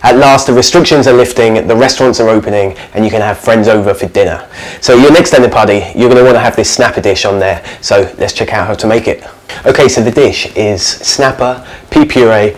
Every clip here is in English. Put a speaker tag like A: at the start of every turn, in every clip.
A: At last, the restrictions are lifting, the restaurants are opening, and you can have friends over for dinner. So your next dinner party, you're going to want to have this snapper dish on there. So let's check out how to make it. Okay, so the dish is snapper, pea puree,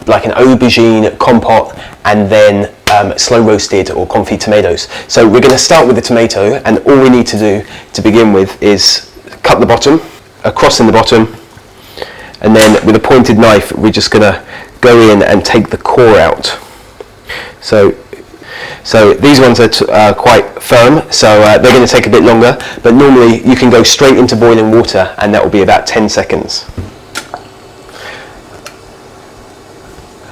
A: like an aubergine compote, and then slow roasted or confit tomatoes. So we're going to start with the tomato, and all we need to do to begin with is cut the bottom, a cross in the bottom, and then with a pointed knife we're just going to go in and take the core out. So these ones are quite firm, so they're going to take a bit longer, but normally you can go straight into boiling water and that will be about 10 seconds.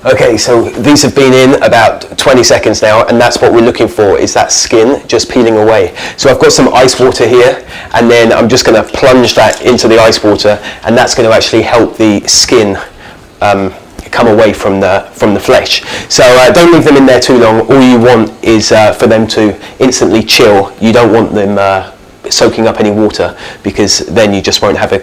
A: Okay, so these have been in about 20 seconds now, and that's what we're looking for, is that skin just peeling away. So I've got some ice water here, and then I'm just going to plunge that into the ice water, and that's going to actually help the skin come away from the flesh. So don't leave them in there too long. All you want is for them to instantly chill. You don't want them soaking up any water, because then you just won't have a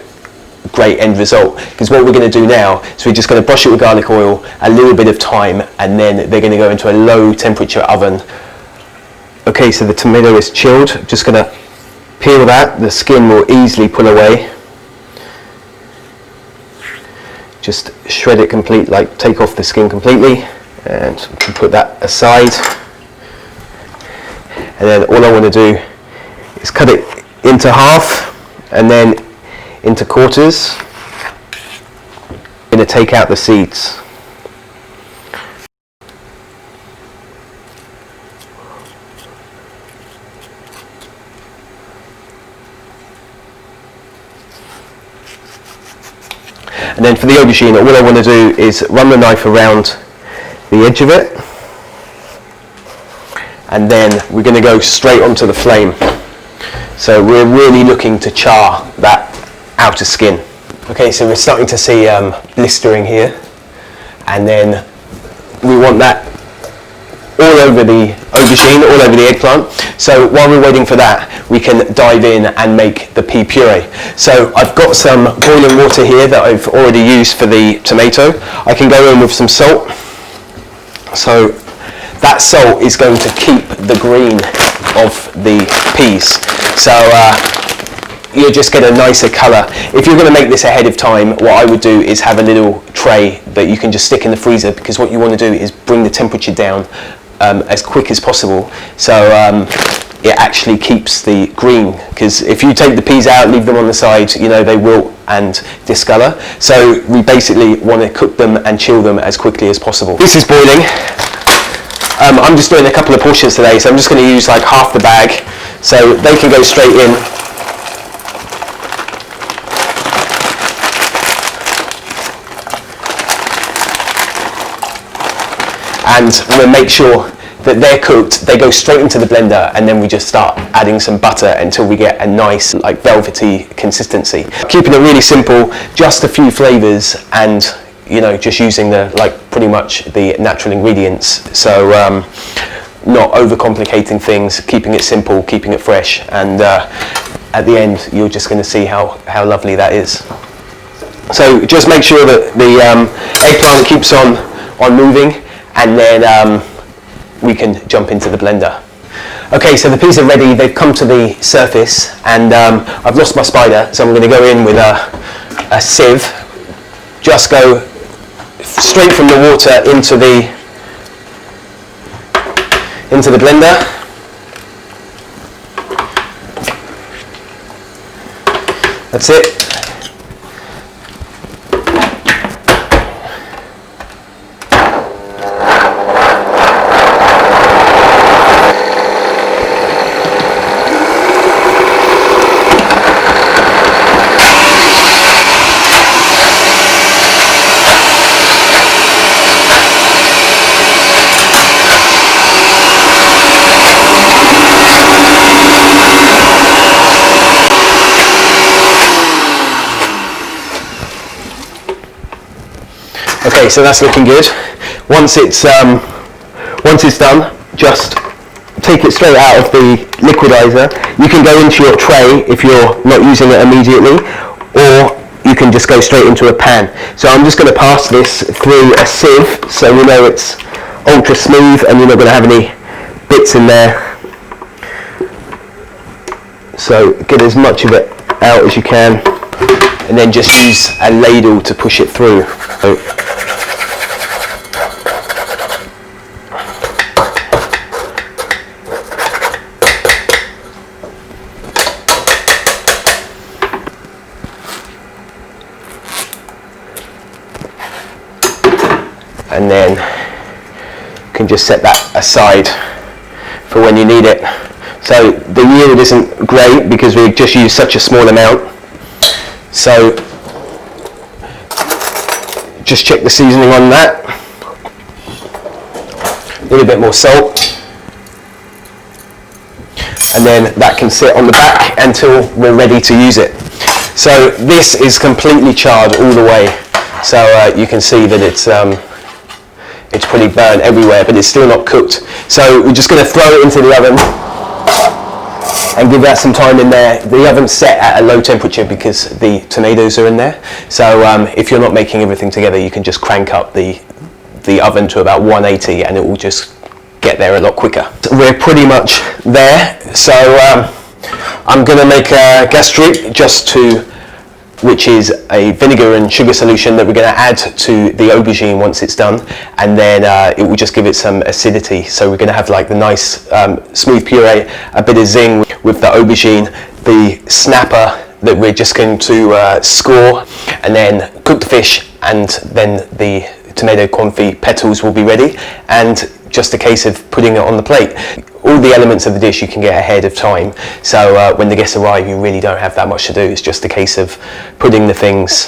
A: great end result. Because what we're going to do now is we're just going to brush it with garlic oil, a little bit of thyme, and then they're going to go into a low temperature oven. Okay, so the tomato is chilled. Just going to peel that. The skin will easily pull away. Just shred it complete, like take off the skin completely, and put that aside. And then all I want to do is cut it into half and then into quarters. I'm going to take out the seeds. And then for the aubergine, all I want to do is run the knife around the edge of it, and then we're going to go straight onto the flame. So we're really looking to char that outer skin. Okay, so we're starting to see blistering here, and then we want that all over the aubergine, all over the eggplant. So while we're waiting for that, we can dive in and make the pea puree. So I've got some boiling water here that I've already used for the tomato. I can go in with some salt. So that salt is going to keep the green of the peas. So you'll just get a nicer colour. If you're going to make this ahead of time, what I would do is have a little tray that you can just stick in the freezer, because what you want to do is bring the temperature down as quick as possible, so it actually keeps the green, because if you take the peas out, leave them on the side, you know, they wilt and discolour. So we basically want to cook them and chill them as quickly as possible. This is boiling. I'm just doing a couple of portions today, so I'm just going to use like half the bag, so they can go straight in. And we'll make sure that they're cooked, they go straight into the blender, and then we just start adding some butter until we get a nice, like, velvety consistency. Keeping it really simple, just a few flavours, and, you know, just using pretty much the natural ingredients. So not overcomplicating things, keeping it simple, keeping it fresh, and at the end you're just going to see how lovely that is. So just make sure that the eggplant keeps on moving, and then we can jump into the blender. Okay, so the peas are ready, they've come to the surface, and I've lost my spider, so I'm going to go in with a sieve. Just go straight from the water into the blender. That's it. Okay, so that's looking good. Once it's done, just take it straight out of the liquidizer. You can go into your tray if you're not using it immediately, or you can just go straight into a pan. So I'm just going to pass this through a sieve so we know it's ultra smooth and you're not going to have any bits in there. So get as much of it out as you can, and then just use a ladle to push it through. And then you can just set that aside for when you need it. So the yield isn't great because we just use such a small amount. So just check the seasoning on that. A little bit more salt. And then that can sit on the back until we're ready to use it. So this is completely charred all the way. So you can see that it's pretty burnt everywhere, but it's still not cooked. So we're just going to throw it into the oven and give that some time in there. The oven's set at a low temperature because the tomatoes are in there. So if you're not making everything together, you can just crank up the oven to about 180 and it will just get there a lot quicker. So we're pretty much there. So I'm going to make a gastrique which is a vinegar and sugar solution that we're going to add to the aubergine once it's done, and then it will just give it some acidity. So we're going to have like the nice smooth puree, a bit of zing with the aubergine, the snapper that we're just going to score, and then cook the fish, and then the tomato confit petals will be ready, and just a case of putting it on the plate. All the elements of the dish you can get ahead of time, so when the guests arrive you really don't have that much to do. It's just a case of putting the things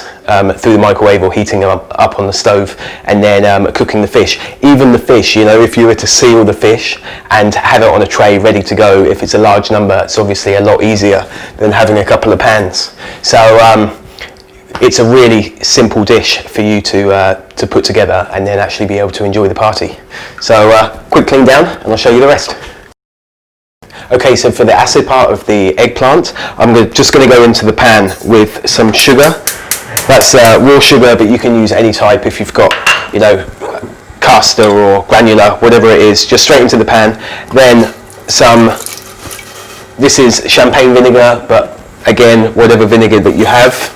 A: through the microwave or heating them up on the stove, and then cooking the fish. Even the fish, you know, if you were to seal the fish and have it on a tray ready to go, if it's a large number, it's obviously a lot easier than having a couple of pans. So it's a really simple dish for you to put together and then actually be able to enjoy the party. So quick clean down and I'll show you the rest. Okay, so for the acid part of the eggplant, I'm just going to go into the pan with some sugar. That's raw sugar, but you can use any type if you've got, you know, caster or granular, whatever it is, just straight into the pan. Then this is champagne vinegar, but again, whatever vinegar that you have.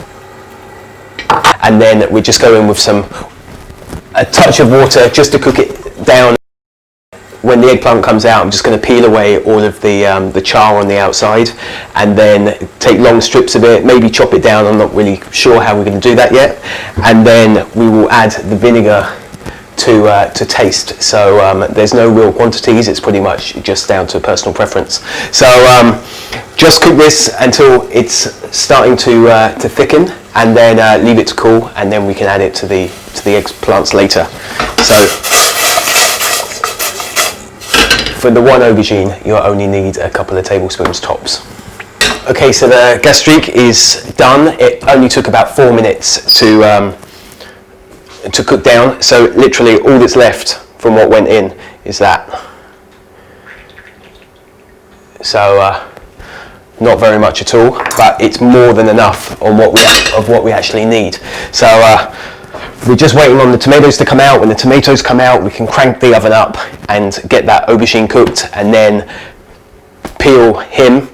A: And then we just go in with a touch of water just to cook it down. When the eggplant comes out, I'm just going to peel away all of the char on the outside, and then take long strips of it, maybe chop it down. I'm not really sure how we're going to do that yet. And then we will add the vinegar to taste. So there's no real quantities, it's pretty much just down to personal preference. So just cook this until it's starting to thicken, and then leave it to cool, and then we can add it to the eggplants later. So for the one aubergine, you'll only need a couple of tablespoons tops. Okay, so the gastrique is done. It only took about 4 minutes to cook down. So literally all that's left from what went in is that. So not very much at all, but it's more than enough on what we actually need. So we're just waiting on the tomatoes to come out. When the tomatoes come out, we can crank the oven up and get that aubergine cooked, and then peel him,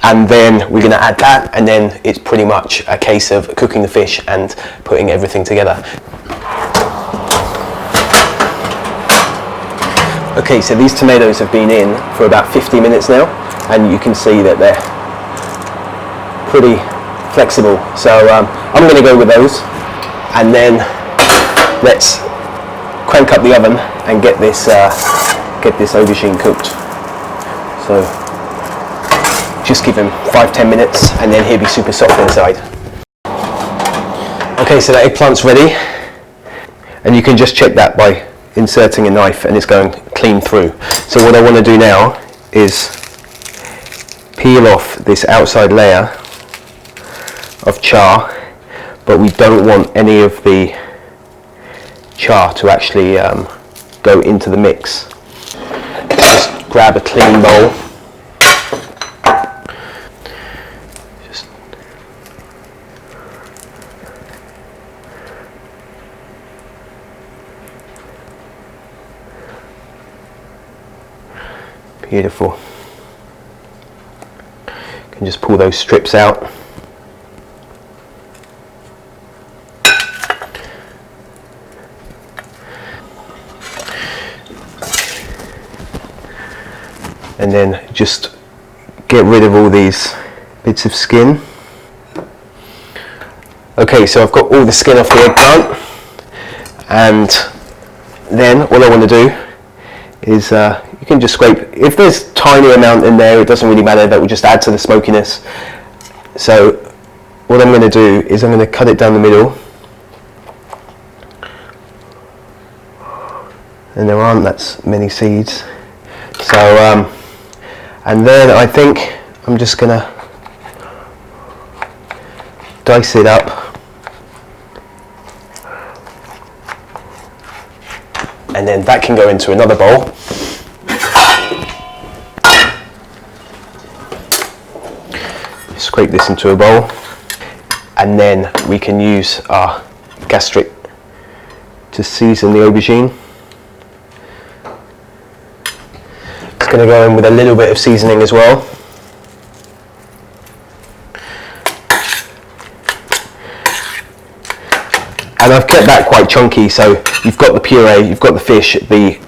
A: and then we're going to add that, and then it's pretty much a case of cooking the fish and putting everything together. Okay, so these tomatoes have been in for about 50 minutes now, and you can see that they're pretty flexible. So I'm going to go with those, and then let's crank up the oven and get this aubergine cooked. So just give him 5-10 minutes, and then he'll be super soft inside. Okay, so the eggplant's ready, and you can just check that by inserting a knife, and it's going clean through. So what I want to do now is peel off this outside layer of char, but we don't want any of the char to actually go into the mix. Just grab a clean bowl. Beautiful. You can just pull those strips out. And then just get rid of all these bits of skin. Okay, so I've got all the skin off the eggplant, and then what I want to do is you can just scrape. If there's tiny amount in there, it doesn't really matter. That will just add to the smokiness. So what I'm going to do is I'm going to cut it down the middle, and there aren't that many seeds. So and then I think I'm just going to dice it up. And then that can go into another bowl. Scrape this into a bowl. And then we can use our gastric to season the aubergine. It's going to go in with a little bit of seasoning as well. And I've kept that quite chunky, so you've got the puree, you've got the fish, the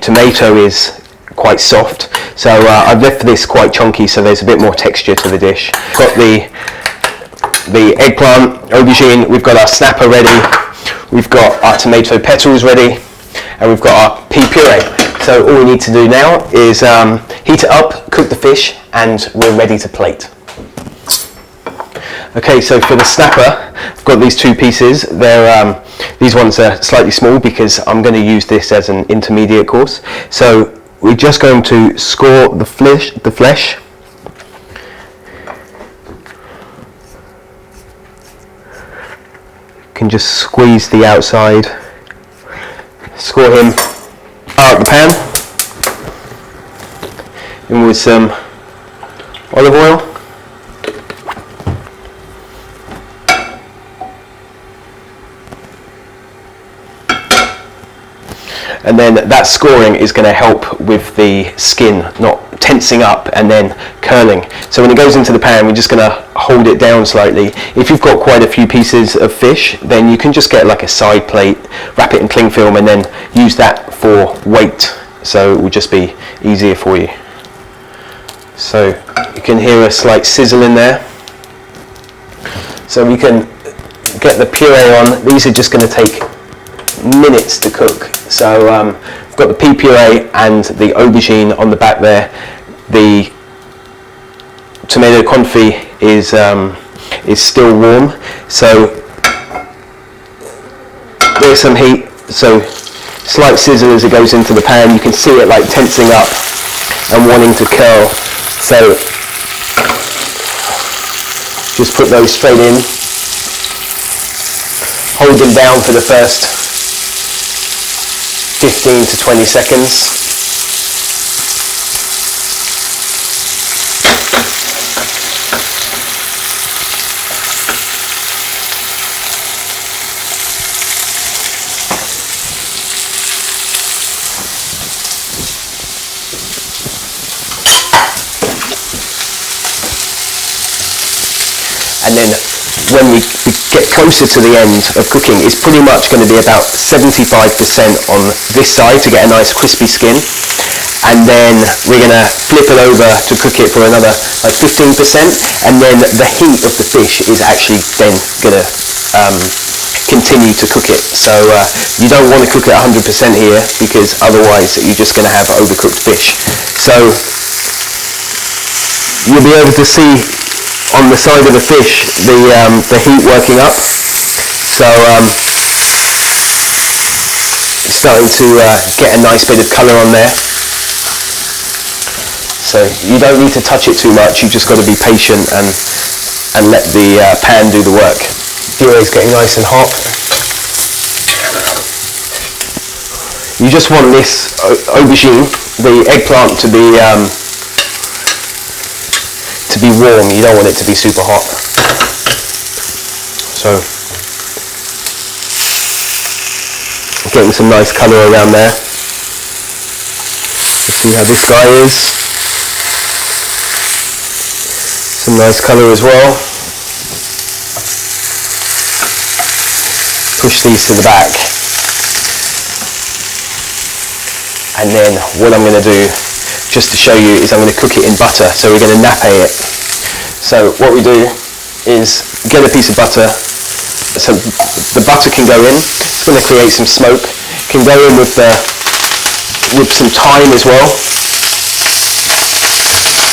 A: tomato is quite soft, so I've left this quite chunky so there's a bit more texture to the dish. Got the eggplant, aubergine, we've got our snapper ready, we've got our tomato petals ready, and we've got our pea puree. So all we need to do now is heat it up, cook the fish, and we're ready to plate. Okay, so for the snapper, I've got these two pieces. These ones are slightly small because I'm going to use this as an intermediate course. So we're just going to score the flesh. You can just squeeze the outside. Score him out the pan. In with some olive oil. And then that scoring is going to help with the skin not tensing up and then curling. So when it goes into the pan, we're just going to hold it down slightly. If you've got quite a few pieces of fish, then you can just get like a side plate, wrap it in cling film, and then use that for weight. So it will just be easier for you. So you can hear a slight sizzle in there. So we can get the puree on. These are just going to take minutes to cook. So I've got the pea puree and the aubergine on the back there. The tomato confit is still warm. So there's some heat. So slight sizzle as it goes into the pan. You can see it like tensing up and wanting to curl. So just put those straight in. Hold them down for the first 15 to 20 seconds. And then when we get closer to the end of cooking, it's pretty much going to be about 75% on this side to get a nice crispy skin, and then we're going to flip it over to cook it for another like 15%, and then the heat of the fish is actually then going to continue to cook it. So you don't want to cook it 100% here, because otherwise you're just going to have overcooked fish. So you'll be able to see on the side of the fish the heat working up. So it's starting to get a nice bit of colour on there. So you don't need to touch it too much, you've just got to be patient and let the pan do the work. Puree is getting nice and hot. You just want this aubergine, the eggplant, to be warm. You don't want it to be super hot. So getting some nice colour around there. See how this guy is. Some nice colour as well. Push these to the back. And then what I'm going to do, just to show you, is I'm going to cook it in butter. So we're going to nappe it. So what we do is get a piece of butter. So the butter can go in. It's going to create some smoke. Can go in with some thyme as well,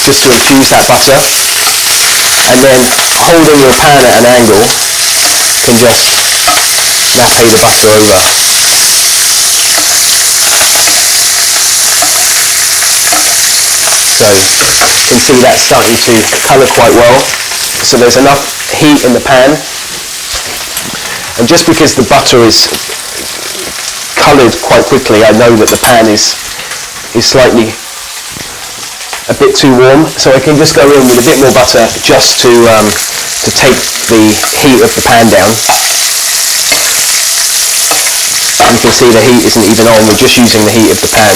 A: just to infuse that butter. And then holding your pan at an angle, can just nappe the butter over. So you can see that's starting to colour quite well. So there's enough heat in the pan. And just because the butter is coloured quite quickly, I know that the pan is slightly a bit too warm. So I can just go in with a bit more butter just to take the heat of the pan down. You can see the heat isn't even on, we're just using the heat of the pan.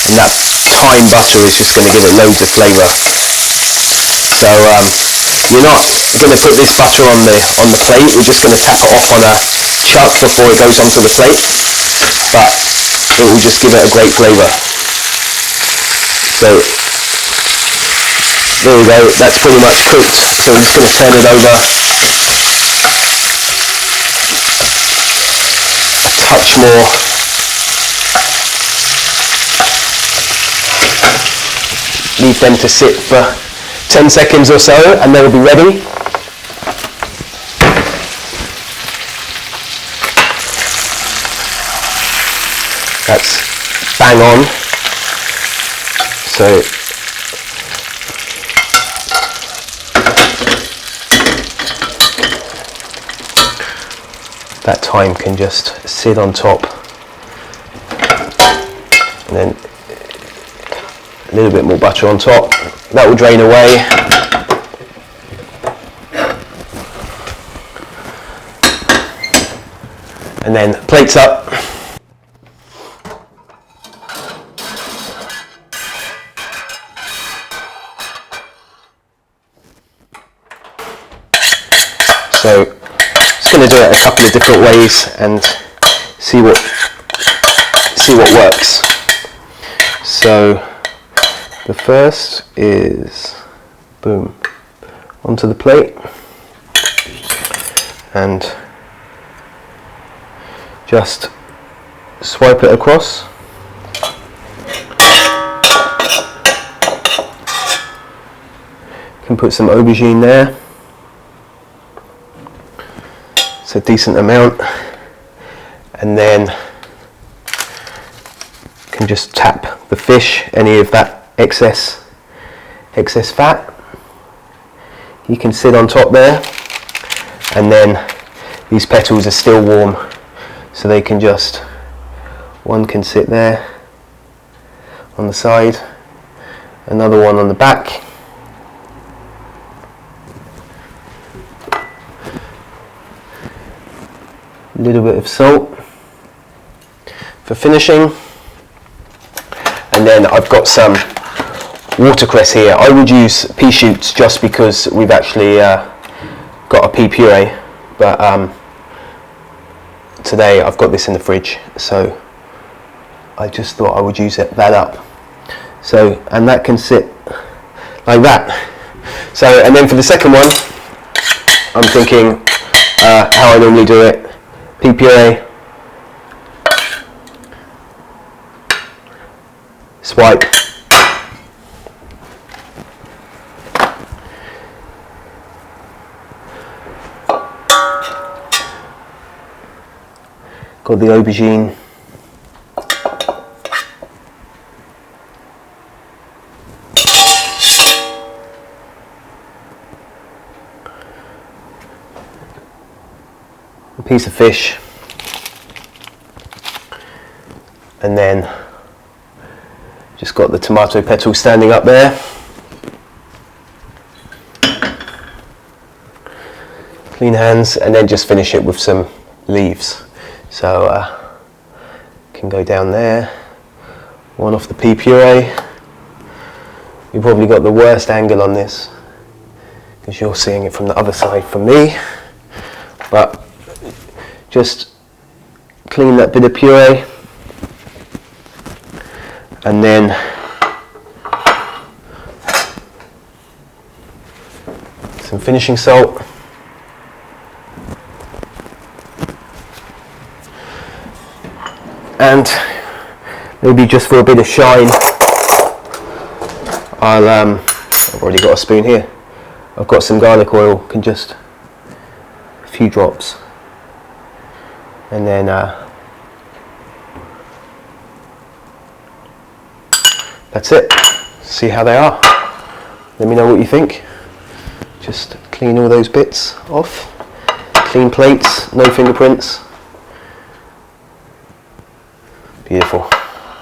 A: And that thyme butter is just going to give it loads of flavour. So you're not going to put this butter on the plate, we're just going to tap it off on a chuck before it goes onto the plate, but it will just give it a great flavour. So there we go, that's pretty much cooked. So we're just going to turn it over, a touch more. Leave them to sit for 10 seconds or so and they'll be ready. That's bang on. So that thyme can just sit on top, and then a little bit more butter on top. That will drain away. And then plates up. So just going to do it a couple of different ways and see what works. So the first is, boom, onto the plate and just swipe it across. Can put some aubergine there. It's a decent amount. And then can just tap the fish, any of that excess fat. You can sit on top there, and then these petals are still warm, so they can just, one can sit there on the side, another one on the back. A little bit of salt for finishing. And then I've got some watercress here. I would use pea shoots just because we've actually got a pea puree, but today I've got this in the fridge, so I just thought I would use that up. So, and that can sit like that. So, and then for the second one, I'm thinking how I normally do it. Pea puree, swipe, got the aubergine, a piece of fish, and then just got the tomato petals standing up there. Clean hands, and then just finish it with some leaves. So can go down there, one off the pea puree. You've probably got the worst angle on this because you're seeing it from the other side from me, but just clean that bit of puree and then some finishing salt. And maybe just for a bit of shine, I've already got a spoon here. I've got some garlic oil, can just a few drops, and then that's it. See how they are. Let me know what you think. Just clean all those bits off. Clean plates, no fingerprints. Beautiful.